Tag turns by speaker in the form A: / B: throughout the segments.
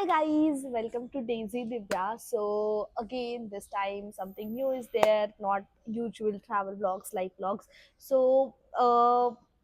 A: guys, welcome to Daisy Divya. So again, this time something new is there, not usual travel vlogs, life vlogs. So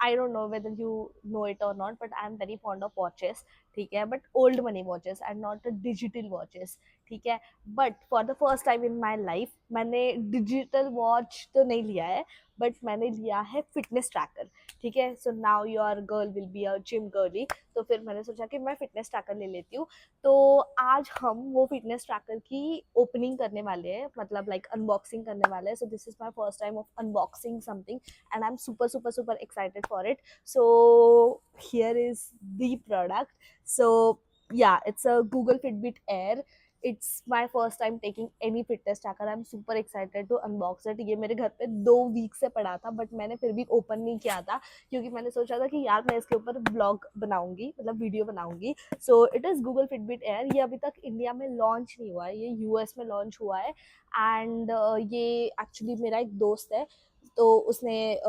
A: I don't know whether you know it or not, but I'm very fond of watches. ठीक है, but old money watches and not the digital watches. ठीक है, but for the first time in my life, मैंने digital watch तो नहीं लिया है, but मैंने लिया है fitness tracker. ठीक है, so now your girl will be a gym girly. तो फिर मैंने सोचा कि मैं फिटनेस ट्रैकर ले लेती हूँ। तो आज हम वो फिटनेस ट्रैकर की ओपनिंग करने वाले हैं, मतलब लाइक अनबॉक्सिंग करने वाले हैं। So this is my first time of unboxing something and I am super super super excited for it. So here is the product. So yeah, it's a Google Fitbit Air. It's my first time taking any fitness tracker. I'm super excited to unbox it. ये मेरे घर पे 2 week से पड़ा था, but मैंने फिर भी ओपन नहीं किया था क्योंकि मैंने सोचा था कि यार मैं इसके ऊपर ब्लॉग बनाऊंगी, मतलब वीडियो बनाऊंगी। So it is Google Fitbit air. ये अभी तक इंडिया में लॉन्च नहीं हुआ है, ये यूएस में लॉन्च हुआ है। एंड ये एक्चुअली मेरा एक दोस्त है, तो उसने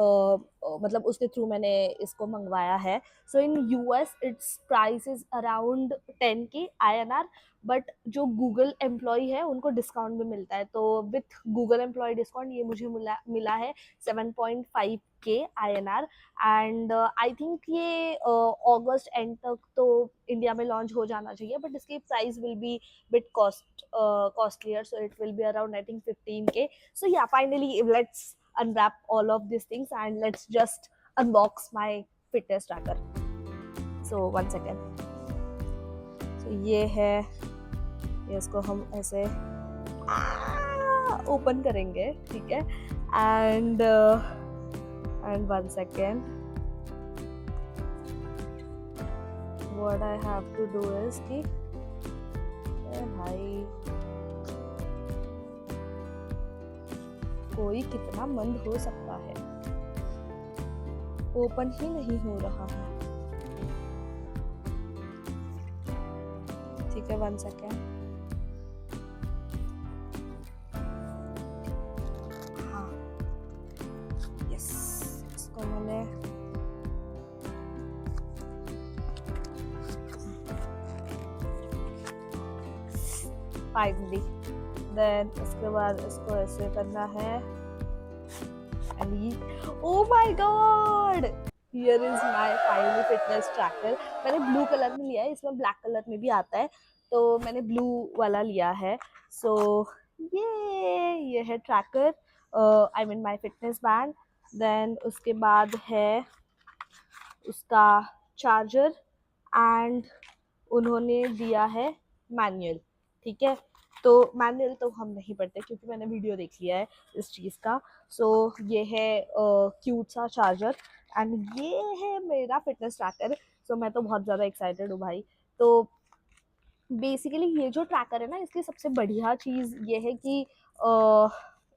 A: मतलब उसके थ्रू मैंने इसको मंगवाया है। So in US its price is around 10K INR, but जो गूगल एम्प्लॉय है उनको डिस्काउंट भी मिलता है। तो विथ गूगल एम्प्लॉय डिस्काउंट ये मुझे मिला है 7.5K INR। And I think ये अगस्त एंड तक तो इंडिया में लॉन्च हो जाना चाहिए, बट इसकी price will be bit costlier, so it will be around I think 15K। सो या finally let's unwrap all of these things and let's just unbox my fitness tracker. So one second. So ये है, ये इसको हम ऐसे open करेंगे, ठीक है। And one second, what I have to do is कि भाई कोई कितना मंद हो सकता है, ओपन ही नहीं हो रहा है। ठीक है, वन सेकेंड। हाँ, यस, इसको मैंने फाइनली, देन उसके बाद इसको ऐसे करना है and oh my God, here is my final fitness tracker. मैंने ब्लू कलर में लिया है, इसमें ब्लैक कलर में भी आता है, तो मैंने ब्लू वाला लिया है। सो ये है tracker, I mean my fitness band. Then उसके बाद है उसका चार्जर एंड उन्होंने दिया है मैनुअल। ठीक है, तो मैनुअल तो हम नहीं पढ़ते क्योंकि मैंने वीडियो देख लिया है इस चीज़ का। सो ये है क्यूट सा चार्जर एंड ये है मेरा फिटनेस ट्रैकर। सो मैं तो बहुत ज़्यादा एक्साइटेड हूँ भाई। तो बेसिकली ये जो ट्रैकर है ना, इसकी सबसे बढ़िया चीज़ ये है कि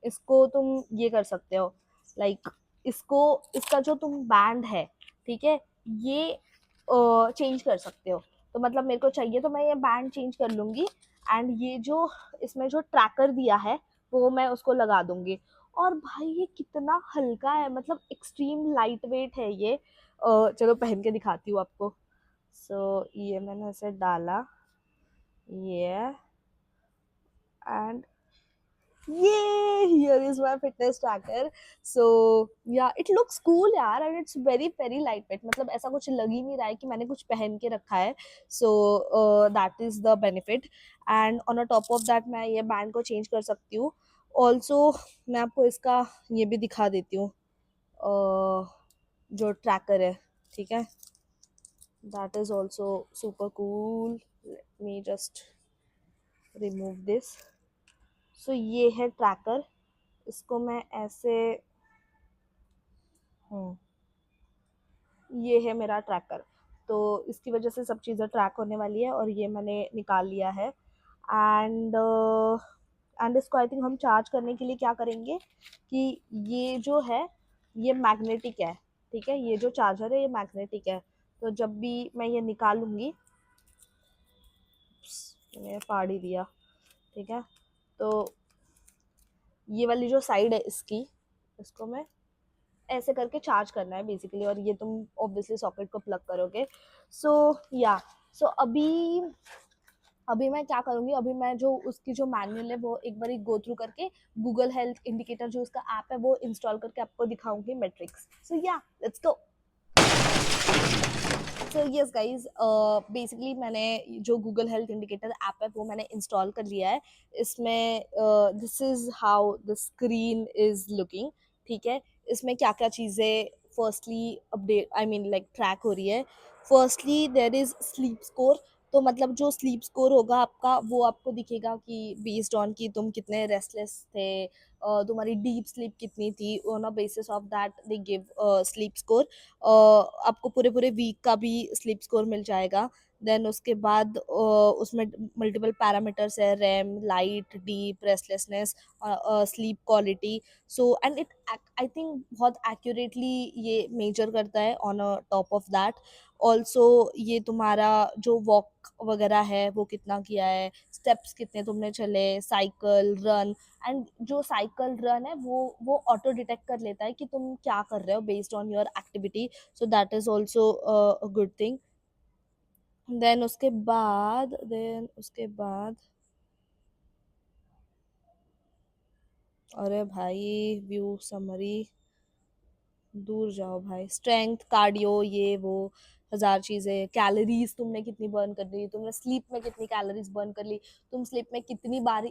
A: इसको तुम ये कर सकते हो, लाइक इसको, इसका जो तुम बैंड है, ठीक है, ये चेंज कर सकते हो। तो मतलब मेरे को चाहिए तो मैं ये बैंड चेंज कर लूँगी एंड ये जो इसमें जो ट्रैकर दिया है वो मैं उसको लगा दूँगी। और भाई ये कितना हल्का है, मतलब एक्सट्रीम लाइट वेट है ये। चलो पहन के दिखाती हूँ आपको। सो ये मैंने ऐसे डाला, yeah, and here is my fitness tracker. So yeah, it looks cool यार, and it's very very lightweight, मतलब ऐसा कुछ लग ही नहीं रहा है कि मैंने कुछ पहन के रखा है। So that is the benefit, and on a top of that मैं ये बैंड को चेंज कर सकती हूँ। Also मैं आपको इसका ये भी दिखा देती हूँ, जो ट्रैकर है, ठीक है, that is also super cool. Let me just remove this. सो ये है ट्रैकर, इसको मैं ऐसे, ये है मेरा ट्रैकर। तो इसकी वजह से सब चीज़ें ट्रैक होने वाली है और ये मैंने निकाल लिया है। एंड इसको आई थिंक हम चार्ज करने के लिए क्या करेंगे कि ये जो है ये मैग्नेटिक है, ठीक है, ये जो चार्जर है ये मैग्नेटिक है। तो जब भी मैं ये निकालूंगी, मैंने फाड़ ही दिया, ठीक है, तो ये वाली जो साइड है इसकी, इसको मैं ऐसे करके चार्ज करना है बेसिकली, और ये तुम ऑब्वियसली सॉकेट को प्लग करोगे। सो या, सो अभी अभी मैं क्या करूँगी, अभी मैं जो उसकी जो मैनुअल है वो एक बारी गो थ्रू करके गूगल हेल्थ इंडिकेटर जो उसका ऐप है वो इंस्टॉल करके आपको दिखाऊंगी मैट्रिक्स। सो या let's go. So yes guys, basically मैंने जो गूगल हेल्थ इंडिकेटर ऐप है वो मैंने इंस्टॉल कर लिया है। इसमें this is how the screen is looking. ठीक है, इसमें क्या क्या चीज़ें firstly update I mean like track हो रही है। Firstly there is sleep score. तो मतलब जो स्लीप स्कोर होगा आपका वो आपको दिखेगा कि बेस्ड ऑन कि तुम कितने रेस्टलेस थे, तुम्हारी डीप स्लीप कितनी थी, on a basis of that they give sleep score. आपको पूरे पूरे वीक का भी स्लीप स्कोर मिल जाएगा। देन उसके बाद उसमें मल्टीपल पैरामीटर्स है, RAM, light, deep, restlessness, sleep quality. So and it I think बहुत एक्यूरेटली ये मेजर करता है। On a top of that also ये तुम्हारा जो वॉक वगैरह है वो कितना किया है, स्टेप्स कितने तुमने चले, साइकिल, रन। एंड जो साइकिल रन है वो ऑटो डिटेक्ट कर लेता है कि तुम क्या कर रहे हो based on your activity. So that is also a good thing. Then उसके बाद अरे भाई, व्यू समरी, दूर जाओ भाई। स्ट्रेंथ, कार्डियो, ये वो हजार चीजें, कैलोरीज तुमने कितनी बर्न कर ली, तुमने स्लीप में कितनी कैलोरीज बर्न कर ली, तुम स्लीप में कितनी बार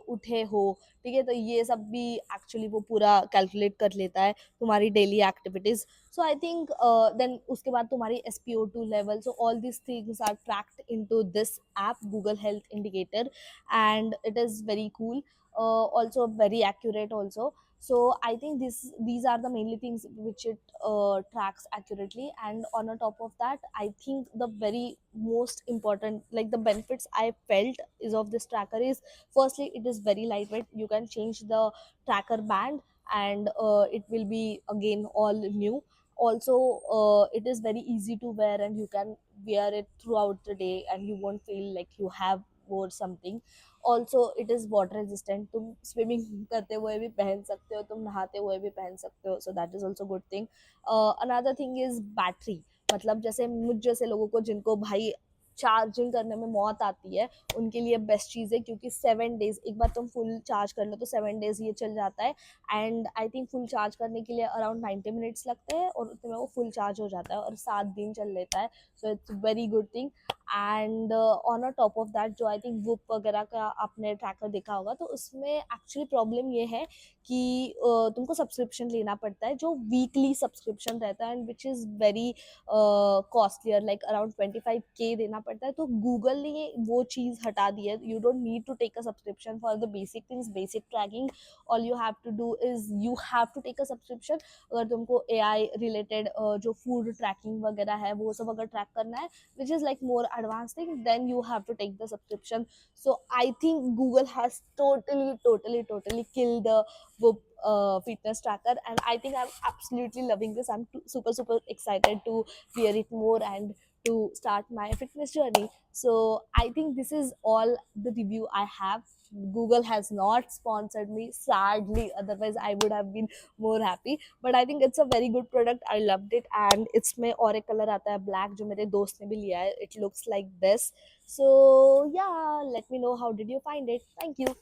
A: उठे हो। ठीक है, तो ये सब भी एक्चुअली वो पूरा कैलकुलेट कर लेता है तुम्हारी daily activities. So I think then उसके बाद तुम्हारी SpO2 level, so all this things are tracked into this app Google health indicator. And it is very cool, also very accurate also. So I think these are the mainly things which it tracks accurately. And on a top of that, I think the very most important, like the benefits I felt is of this tracker is, firstly it is very lightweight. You can change the tracker band and it will be again all new. Also it is very easy to wear and you can wear it throughout the day and you won't feel like you have wore something. Also it is water resistant, तुम swimming करते हुए भी पहन सकते हो, तुम नहाते हुए भी पहन सकते हो। सो that is also good thing. Another thing is battery. मतलब जैसे मुझ जैसे लोगों को जिनको भाई चार्जिंग करने में मौत आती है, उनके लिए बेस्ट चीज़ है, क्योंकि 7 डेज एक बार तुम फुल चार्ज कर लो तो 7 डेज ये चल जाता है। And I think full charge करने के लिए अराउंड 90 मिनट्स लगते हैं और उतने में वो फुल चार्ज हो जाता है और 7 दिन चल लेता है। So it's very good thing. And on a top of that, जो आई थिंक वुप वगैरह का आपने ट्रैकर देखा होगा, तो उसमें एक्चुअली प्रॉब्लम ये है कि तुमको सब्सक्रिप्शन लेना पड़ता है जो वीकली सब्सक्रिप्शन रहता है, and which is very costlier, like around 25K देना पड़ता है। तो गूगल ने वो चीज़ हटा दी है, you don't need to take a subscription for the basic things, basic tracking. All you have to do is you have to take a subscription. अगर तुमको AI रिलेटेड जो फूड ट्रैकिंग वगैरह है वो सब अगर ट्रैक करना है, which is like more advanced thing, then you have to take the subscription. So I think Google has totally killed the Whoop fitness tracker, and I think I'm absolutely loving this. I'm super excited to wear it more and to start my fitness journey. So I think this is all the review I have. Google has not sponsored me, sadly, otherwise I would have been more happy. But I think it's a very good product. I loved it, and इसमें और एक colour आता है black जो मेरे दोस्त ने भी लिया है. It looks like this. So yeah, let me know how did you find it. Thank you.